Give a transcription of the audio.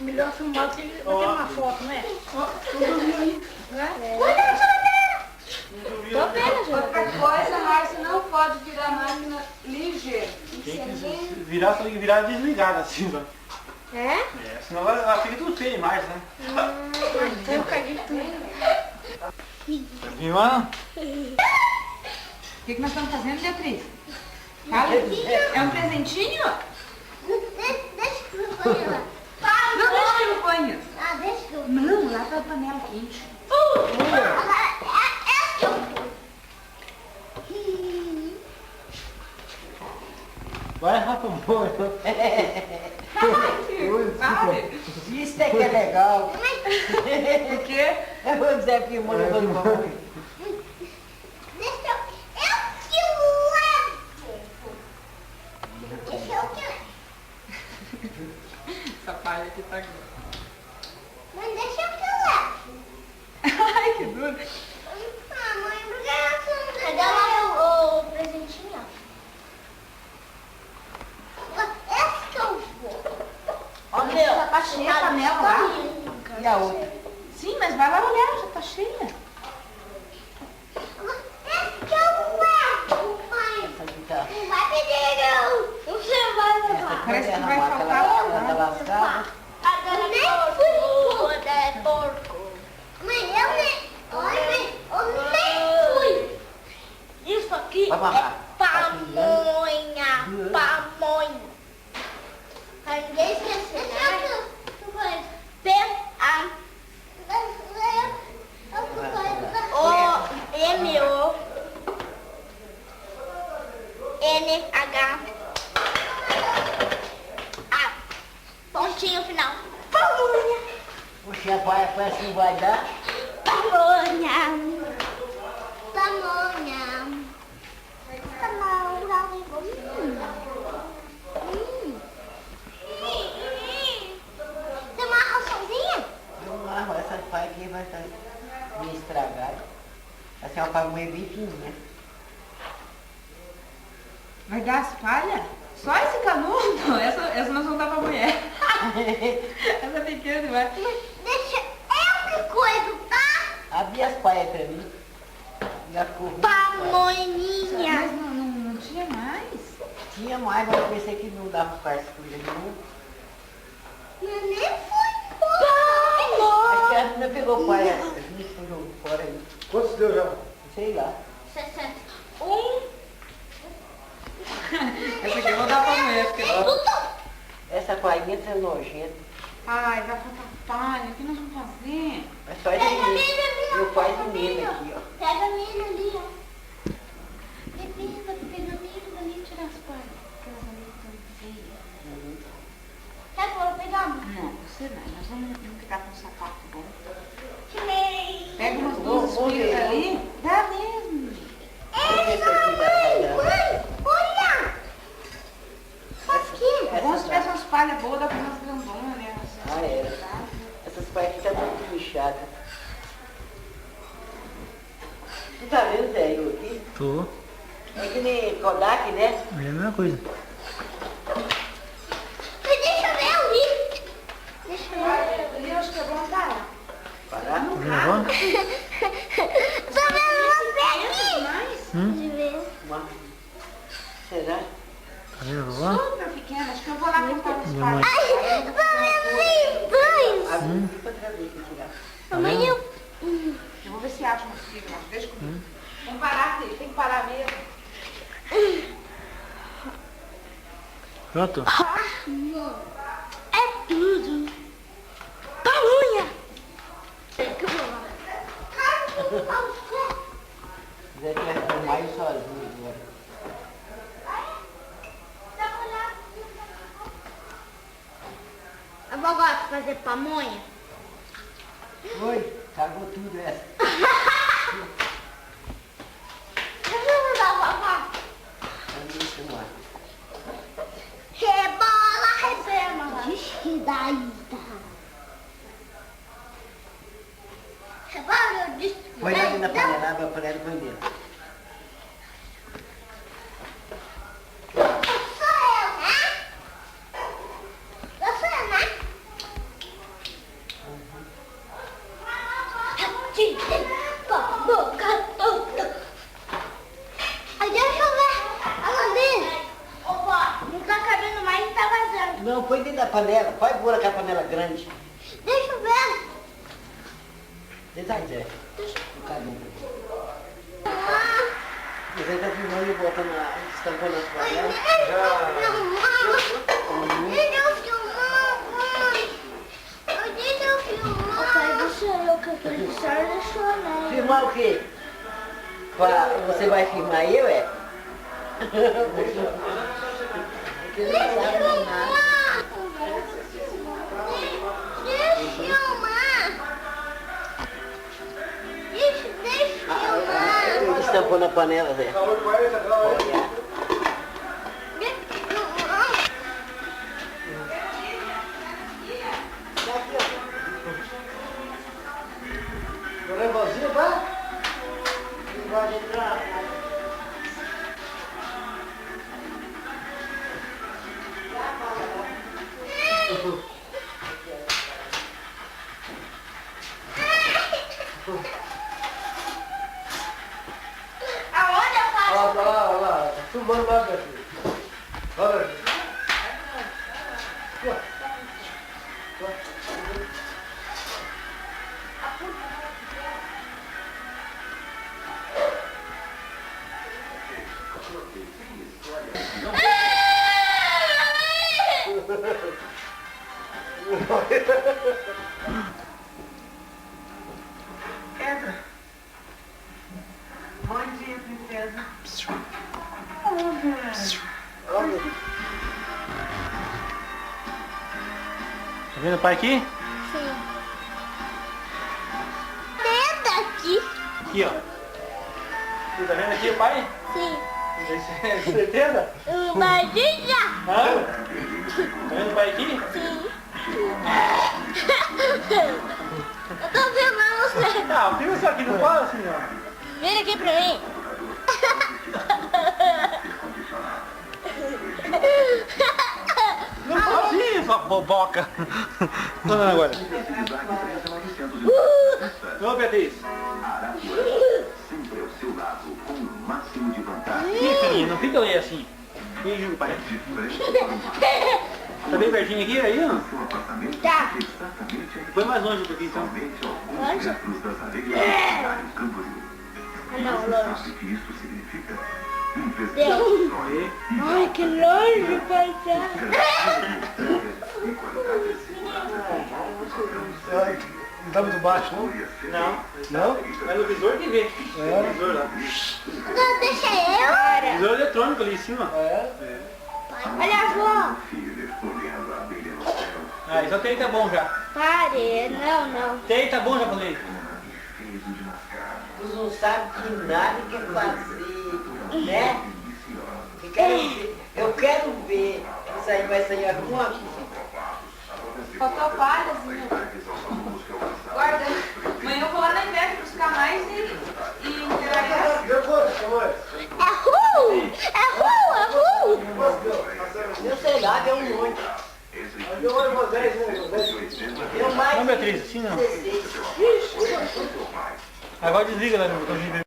Melhor filmar do que bater uma foto, né? Ó, tudo viu aí. Tô vendo, Outra coisa, Márcia, não pode virar a máquina ligeiro. Tem que virar, só tem que virar desligada assim, ó. É? É, senão ela fica tudo feia mais, né? Eu caguei tudo. Tá filmando? O que nós estamos fazendo, Beatriz? Fala. É um presentinho? Deixa que eu ponho lá. Não, deixa que eu ponho. Ah, deixa que eu Não, lá tá a panela quente. É que eu ponho. Vai, Rafa, boa. Isso é que é legal. Por quê? É o Zé filmando eu vou embora. Deixa eu que levo. Deixa eu que levo. Essa palha aqui tá grande. Mas deixa eu que levo. Ai, que duro. Ah, mãe, por que você não cadê lá o presentinho? Esse que eu vou. Ó, meu, já tá cheia a panela lá. E a outra? Sim, mas vai lá olhar, já tá cheia. Esse que eu levo, pai. Essa aqui tá. Não vai pedir, não. Você vai levar. Parece que vai Ela faltar. tá lascada. Eu nem fui é porco. Mãe, eu nem... Olha, mãe, eu nem fui. Isso aqui Vai amarrar. é pamonha. Pamonha. Pra ninguém esquecer, né? O-M-O N-H A. Pontinho final. Pamonha. Puxa, vai assim, vai dar. Pamonha. Pamonha. Você amarra sozinha? Eu amarro essa palha aqui, vai estar meio estragada. Essa é uma pamonha bem fininha. Vai dar as palhas? Só esse canudo? Essa nós vamos dar pra mulher. Essa pequena demais. Deixa eu que coisa, tá? Abre as palhas pra mim. E a cor. Pamoninha. Mas não tinha mais? Tinha mais, mas eu pensei que não dava pra essa coisa não. Eu nem fui embora. Acho que a menina pegou palha. A gente jogou fora aí. Quantos deu já? Sei lá. 60. Essa aqui eu vou dar pra mulher. Porque... Essa palhinha tá nojenta. Ai, vai faltar palha. O que nós vamos fazer? Mas faz Pega a menino. minha ali, ó. Eu faço Pega a menino minha, aqui, ó. Pega a minha ali, ó. Pega a minha ali e tira as palhas. Aquelas ali tão feias. Quer que eu vou pegar? Não, você não. Nós vamos ficar com um sapato bom. Tirei. Pega umas duas espigas ali. Dá mesmo. Ei, mãe, olha. Aqui. É bom se tivesse umas palhas boas, dá pra umas grandonas, né? Ah, é. Essas palhas aqui tá muito lixadas. Tu tá vendo, Zé, eu aqui? Tô. É que nem Kodak, né? É a mesma coisa. Deixa eu ver ali. Deixa eu ver. Ali eu acho que é bom parar. Parar? Levou? Tô vendo você aqui. Mais? Deixa eu ver. Uma... Será? Tá vendo, vovó? Super pequena. Acho que eu vou lá comprar uns Minha mãe. palhas. Ai, tô vendo dois. Abre outra vez pra tirar. Mamãe, eu... Eu vou ver se acha umas espigas lá. Deixa comigo. Vamos parar, filho. Tem que parar mesmo. Pronto? É tudo. Pamonha. Zé quer arrumar isso sozinho agora. A vovó gosta de fazer pamonha? Oi, cagou tudo essa. Deixa eu mandar a vovó. Isso não é. Rebola, rebola. Diz que daí tá. Rebola, eu disse que Põe ali na daí tá. panela, abre a panela e põe dentro. Sou eu, né? Eu sou eu, né? panela. Põe pôr aquela panela grande. Deixa eu ver. Detalhe, Zé. Cadê? Ah, Você tá filmando e botando estampando as panelas? deixa eu filmar, mãe. Deixa eu filmar. O pai do senhor, que aquele senhor deixou, né? Filmar o quê? Você vai filmar eu, é? Porque não sabe nada. Deixa eu filmar. Deixa eu filmar. Estampou na panela, Zé. Calor 40 graus. Olha. Deixa eu filmar. Agora é vazio, vai? Não vai entrar. Aonde eu faço? Olha lá, olha lá. Tá filmando lá, meu filho. Olha aqui. Pedro. Bom dia, princesa. Tá vendo o pai aqui? Sim. Dentro aqui. Aqui, ó. Você tá vendo aqui o pai? Sim. É certeza? Imagina. Hã? Tá vendo o pai aqui? Sim. Eu tô filmando você. Ah, filma isso aqui, não fala assim, ó. Vira aqui pra mim. Não fala assim, sua boboca. Não, agora. Ô, Beatriz. Sempre ao seu lado, com o máximo de vantagem. Ih, filhinha, não fica aí assim. Beijo, pai. De frente para o mar. Tá bem pertinho aqui, aí, ó. Seu apartamento Tá. exatamente aqui. Põe mais longe um pouquinho, então. Somente alguns metros das areias do cenário Camboriú. Não, Você longe. sabe que isso significa Deus. investimento Ai, que longe, pai. e qualidade Não tá muito baixo, não? Não. Não? Mas o visor que vê. É, o visor lá. Não, deixa eu. Visor eletrônico ali em cima. Olha, avó. filha olhando a abelha no céu. Ah, isso até aí tá bom já. Pare. Não. Até aí tá bom já, falei. Fez de mascar. Tu não sabe que nada quer fazer, né? Eu quero ver. Isso aí vai sair alguma coisa. Faltou palhazinha. Guarda. Amanhã eu vou lá na Ivete buscar mais e entregar. Deu quanto, amor? É ruim. Eu sei lá, deu um monte. Deu mais 10, né? Deu mais Não, Beatriz, assim não. 16. Agora desliga lá no botão de